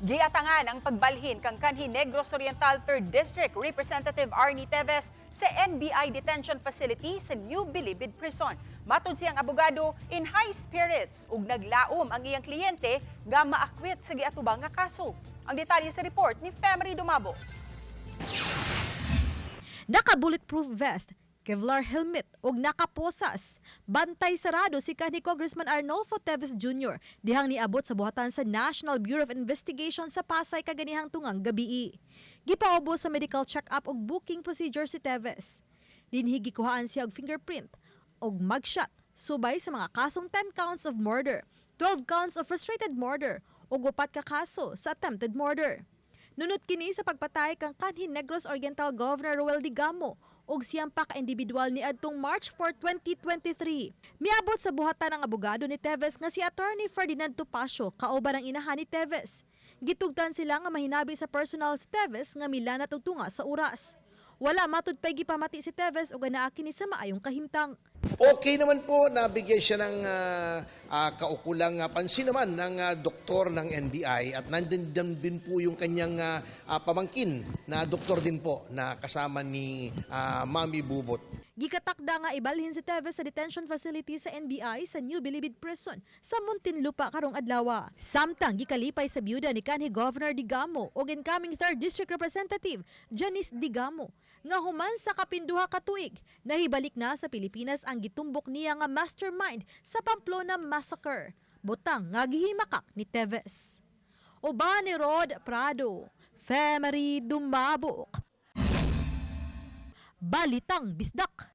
Giatangan ang pagbalhin kang kanhi Negros Oriental 3rd District Representative Arnie Teves sa NBI Detention Facility sa New Bilibid Prison. Matod siyang abogado, in high spirits ug naglaum ang iyang kliyente nga ma-acquit sa giatubang nga kaso. Ang detalye sa report ni Femery Dumabo. Naka-bulletproof vest, Kevlar helmet ug nakaposas. Bantay sarado si kanhi Congressman Arnolfo Teves Jr. dihang niabot sa buhatan sa National Bureau of Investigation sa Pasay kaganihang tungang gabii. Gipaubos sa medical check-up ug booking procedure si Teves. Dinhi gikuhaan siya og fingerprint ug mugshot subay sa mga kasong 10 counts of murder, 12 counts of frustrated murder ug 4 ka kaso sa attempted murder. Nunot kini sa pagpatay kang kanhi Negros Oriental Governor Degamo ug siyang pa ka individual ni adtong March 4, 2023. Miabot sa buhatan ng abogado ni Teves nga si Attorney Ferdinand Topacio kauban ang inahan ni Teves. Gitugtan sila nga mahinabi sa personal si Teves nga milanat og tunga sa oras. Wala matud pay gipamati si Teves ug anaa kini sa maayong kahimtang. Okay naman po, nabigyan siya ng kaukulang pansin naman ng doktor ng NBI at nandun din po yung kanyang pamangkin na doktor din po na kasama ni Mami Bubot. Gikatakda nga ibalhin si Teves sa detention facility sa NBI sa New Bilibid Prison sa Muntinlupa karong adlaw. Samtang gikalipay sa byuda ni kanhi Governor Degamo ug incoming 3rd District Representative Janice Degamo nga human sa kapinduha ka tuig nahibalik na sa Pilipinas ang gitumbok niya nga mastermind sa Pamplona Massacre. Butang nga gihimakak ni Teves. Uban ni Rod Prado, Femery Dumabok. Balitang Bisdak.